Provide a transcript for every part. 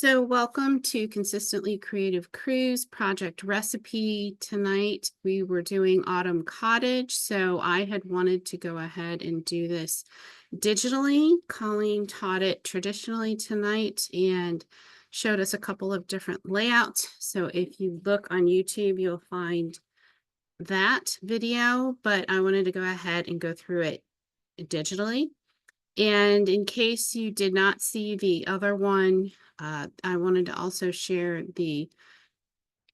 So welcome to Consistently Creative Crew's project recipe. Tonight we were doing Autumn Cottage, so I had wanted to go ahead and do this digitally. Colleen taught it traditionally tonight and showed us a couple of different layouts. So if you look on YouTube, you'll find that video, but I wanted to go ahead and go through it digitally. And in case you did not see the other one, I wanted to also share the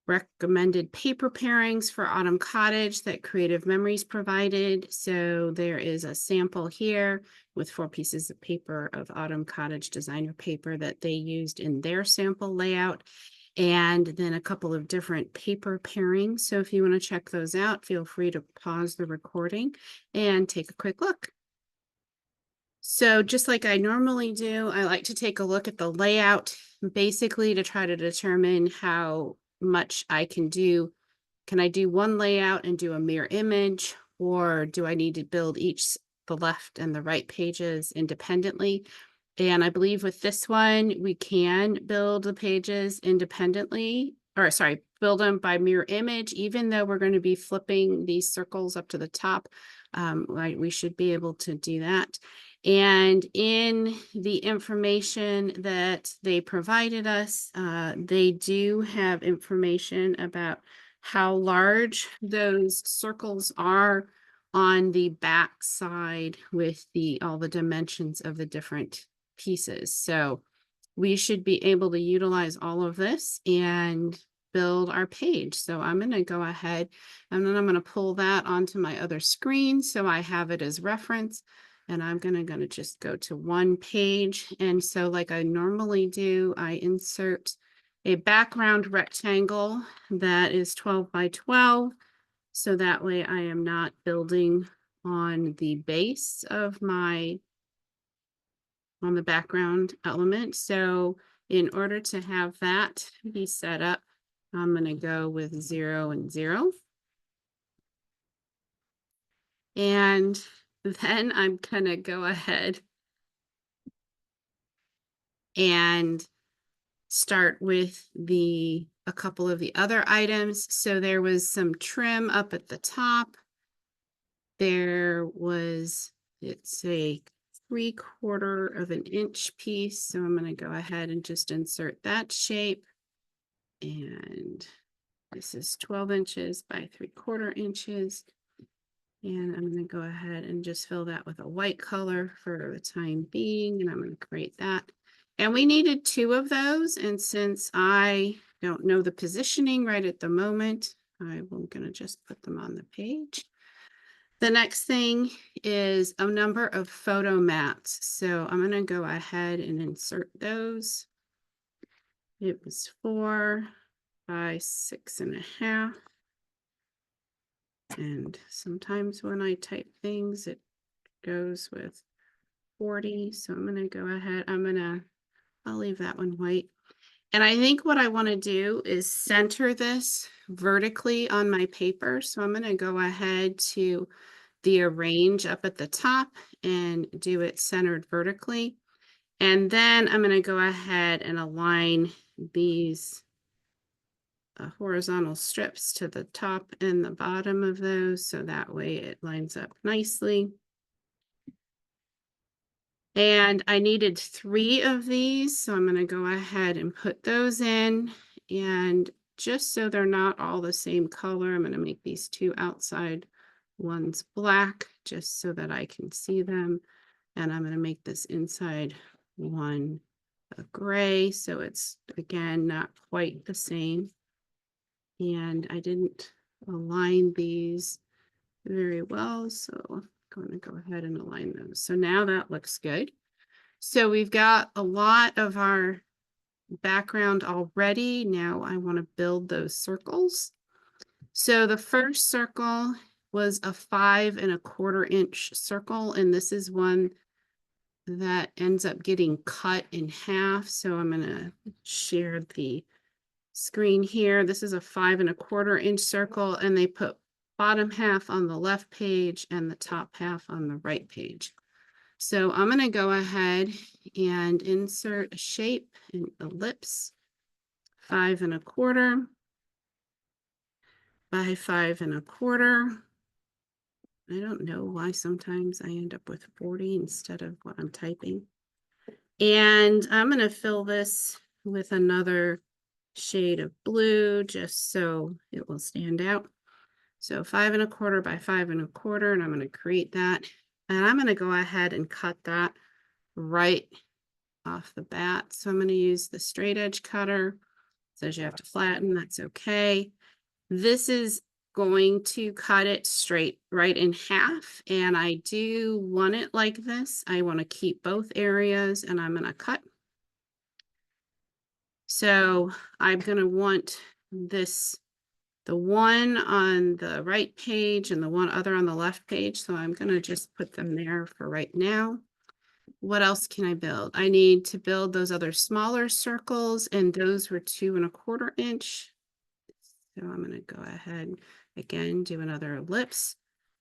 recommended paper pairings for Autumn Cottage that Creative Memories provided. So there is a sample here with 4 pieces of paper of Autumn Cottage designer paper that they used in their sample layout, and then a couple of different paper pairings. So if you want to check those out, feel free to pause the recording and take a quick look. So just like I normally do, I like to take a look at the layout, basically to try to determine how much I can do. Can I do one layout and do a mirror image, or do I need to build the left and the right pages independently? And I believe with this one, we can build the pages independently, or sorry, build them by mirror image, even though we're going to be flipping these circles up to the top. We should be able to do that. And in the information that they provided us, they do have information about how large those circles are on the back side with all the dimensions of the different pieces. So we should be able to utilize all of this and build our page. So I'm going to go ahead and then I'm going to pull that onto my other screen so I have it as reference. And I'm going to just go to one page. And so like I normally do, I insert a background rectangle that is 12 by 12. So that way I am not building on the base of on the background element. So in order to have that be set up, I'm going to go with 0 and 0. And then I'm going to go ahead and start with a couple of the other items. So there was some trim up at the top. There was, it's a 3/4 of an inch piece. So I'm going to go ahead and just insert that shape. And this is 12 inches by 3/4 inches. And I'm going to go ahead and just fill that with a white color for the time being. And I'm going to create that. And we needed 2 of those. And since I don't know the positioning right at the moment, I'm going to just put them on the page. The next thing is a number of photo mats. So I'm going to go ahead and insert those. It was 4 by 6.5. And sometimes when I type things, it goes with 40. So I'm going to go ahead. I'll leave that one white. And I think what I want to do is center this vertically on my paper. So I'm going to go ahead to the arrange up at the top and do it centered vertically. And then I'm going to go ahead and align these horizontal strips to the top and the bottom of those, so that way it lines up nicely. And I needed 3 of these, so I'm going to go ahead and put those in. And just so they're not all the same color, I'm going to make these 2 outside ones black, just so that I can see them. And I'm going to make this inside one a gray, so it's, again, not quite the same. And I didn't align these very well, so I'm going to go ahead and align those. So now that looks good. So we've got a lot of our background already. Now I want to build those circles. So the first circle was a 5.25 inch circle, and this is one that ends up getting cut in half. So I'm going to share the screen here. This is a 5.25 inch circle, and they put bottom half on the left page and the top half on the right page. So I'm going to go ahead and insert a shape, an ellipse, 5 1/4 by 5 1/4. I don't know why sometimes I end up with 40 instead of what I'm typing. And I'm going to fill this with another shade of blue just so it will stand out. So 5 1/4 by 5 1/4, and I'm going to create that. And I'm going to go ahead and cut that right off the bat. So I'm going to use the straight edge cutter. It says you have to flatten, that's okay. This is going to cut it straight right in half, and I do want it like this. I want to keep both areas, and I'm going to cut. So I'm going to want this, the one on the right page and the one other on the left page. So I'm going to just put them there for right now. What else can I build? I need to build those other smaller circles, and those were 2 1/4 inch. So I'm going to go ahead again, do another ellipse.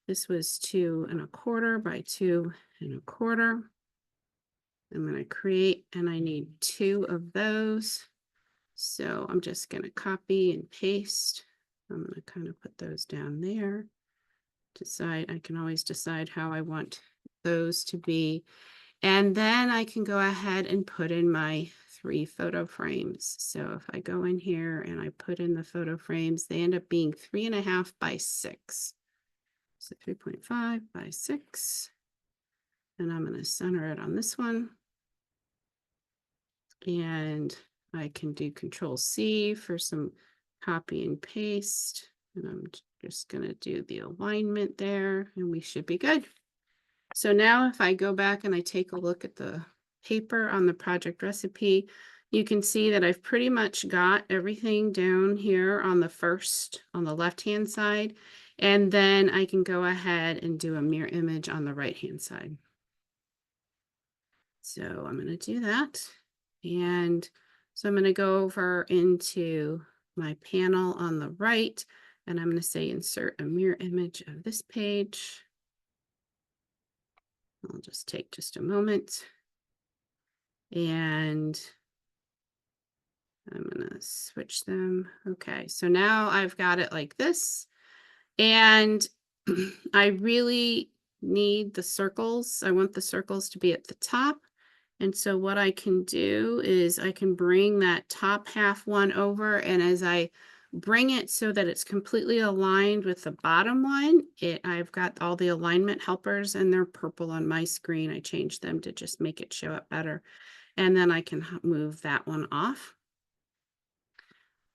This was 2 1/4 by 2 1/4. I'm going to create, and I need 2 of those. So I'm just going to copy and paste. I'm going to kind of put those down there. I can always decide how I want those to be. And then I can go ahead and put in my 3 photo frames. So if I go in here and I put in the photo frames, they end up being 3 1/2 by 6. So 3.5 by 6. And I'm going to center it on this one. And I can do Control C for some copy and paste. And I'm just going to do the alignment there, and we should be good. So now if I go back and I take a look at the paper on the project recipe, you can see that I've pretty much got everything down here on the left-hand side. And then I can go ahead and do a mirror image on the right-hand side. So I'm going to do that. And so I'm going to go over into my panel on the right, and I'm going to say insert a mirror image of this page. I'll just take just a moment. And I'm going to switch them. Okay, so now I've got it like this. And I really need the circles. I want the circles to be at the top. And so what I can do is I can bring that top half one over, and as I bring it so that it's completely aligned with the bottom one, I've got all the alignment helpers, and they're purple on my screen. I changed them to just make it show up better. And then I can move that one off.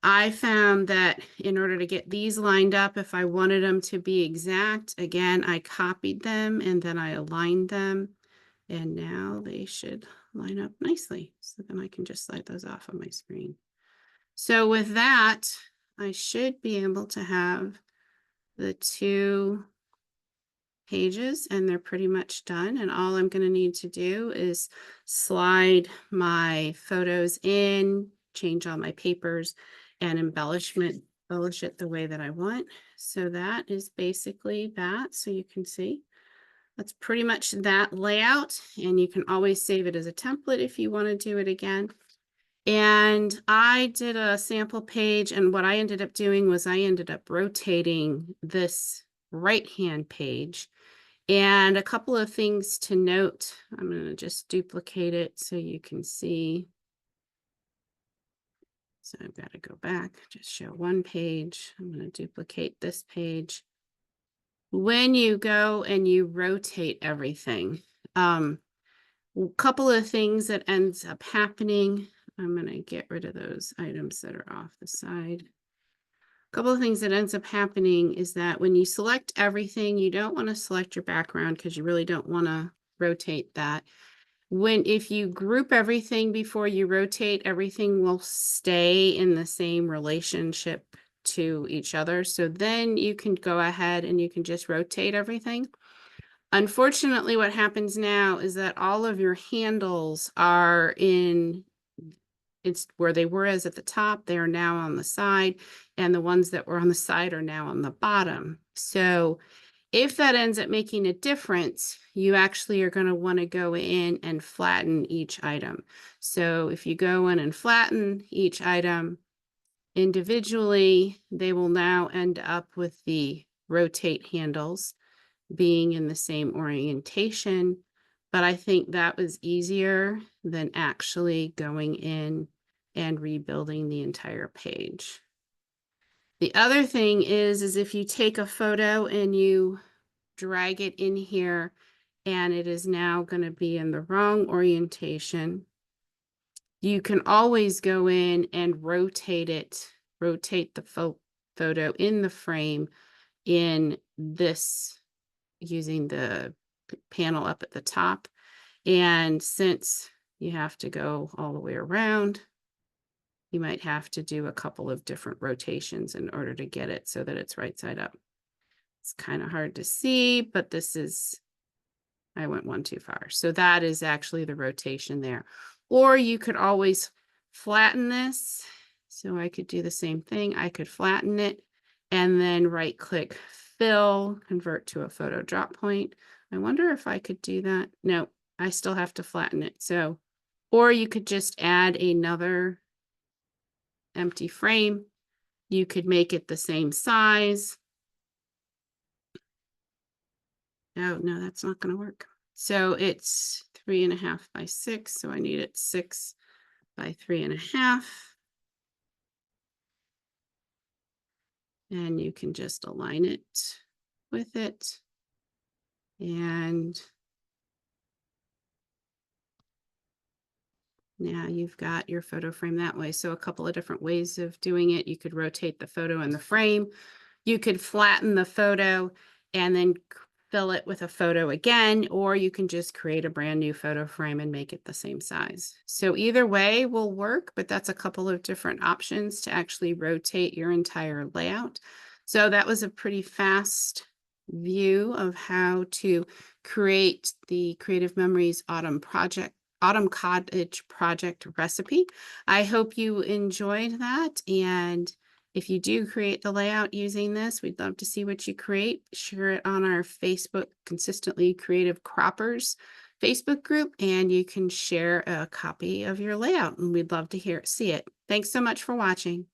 I found that in order to get these lined up, if I wanted them to be exact, again, I copied them and then I aligned them. And now they should line up nicely. So then I can just slide those off on my screen. So with that, I should be able to have the 2 pages, and they're pretty much done. And all I'm going to need to do is slide my photos in, change all my papers, and embellish it the way that I want. So that is basically that. So you can see that's pretty much that layout, and you can always save it as a template if you want to do it again. And I did a sample page, and what I ended up doing was I ended up rotating this right-hand page. And a couple of things to note, I'm going to just duplicate it so you can see. So I've got to go back, just show one page. I'm going to duplicate this page. When you go and you rotate everything, a couple of things that ends up happening, I'm going to get rid of those items that are off the side. A couple of things that ends up happening is that when you select everything, you don't want to select your background because you really don't want to rotate that. If you group everything before you rotate, everything will stay in the same relationship to each other. So then you can go ahead and you can just rotate everything. Unfortunately, what happens now is that all of your handles are it's where they were as at the top, they are now on the side, and the ones that were on the side are now on the bottom. So If that ends up making a difference, you actually are going to want to go in and flatten each item. So if you go in and flatten each item individually, they will now end up with the rotate handles being in the same orientation. But I think that was easier than actually going in and rebuilding the entire page. The other thing is if you take a photo and you drag it in here and it is now going to be in the wrong orientation, you can always go in and rotate it, rotate the photo in the frame in this using the panel up at the top. And since you have to go all the way around, you might have to do a couple of different rotations in order to get it so that it's right side up. It's kind of hard to see, but this is, I went one too far. So that is actually the rotation there. Or you could always flatten this. So I could do the same thing. I could flatten it and then right click fill, convert to a photo drop point. I wonder if I could do that. No, I still have to flatten it. So, or you could just add another empty frame. You could make it the same size. Oh, no, that's not going to work. So it's 3.5 by 6. So I need it 6 by 3.5. And you can just align it with it. And now you've got your photo frame that way. So a couple of different ways of doing it. You could rotate the photo in the frame. You could flatten the photo and then fill it with a photo again, or you can just create a brand new photo frame and make it the same size. So either way will work, but that's a couple of different options to actually rotate your entire layout. So that was a pretty fast view of how to create the Creative Memories Autumn Cottage Project Recipe. I hope you enjoyed that, and if you do create the layout using this, we'd love to see what you create. Share it on our Facebook Consistently Creative Croppers Facebook group, and you can share a copy of your layout, and we'd love to see it. Thanks so much for watching.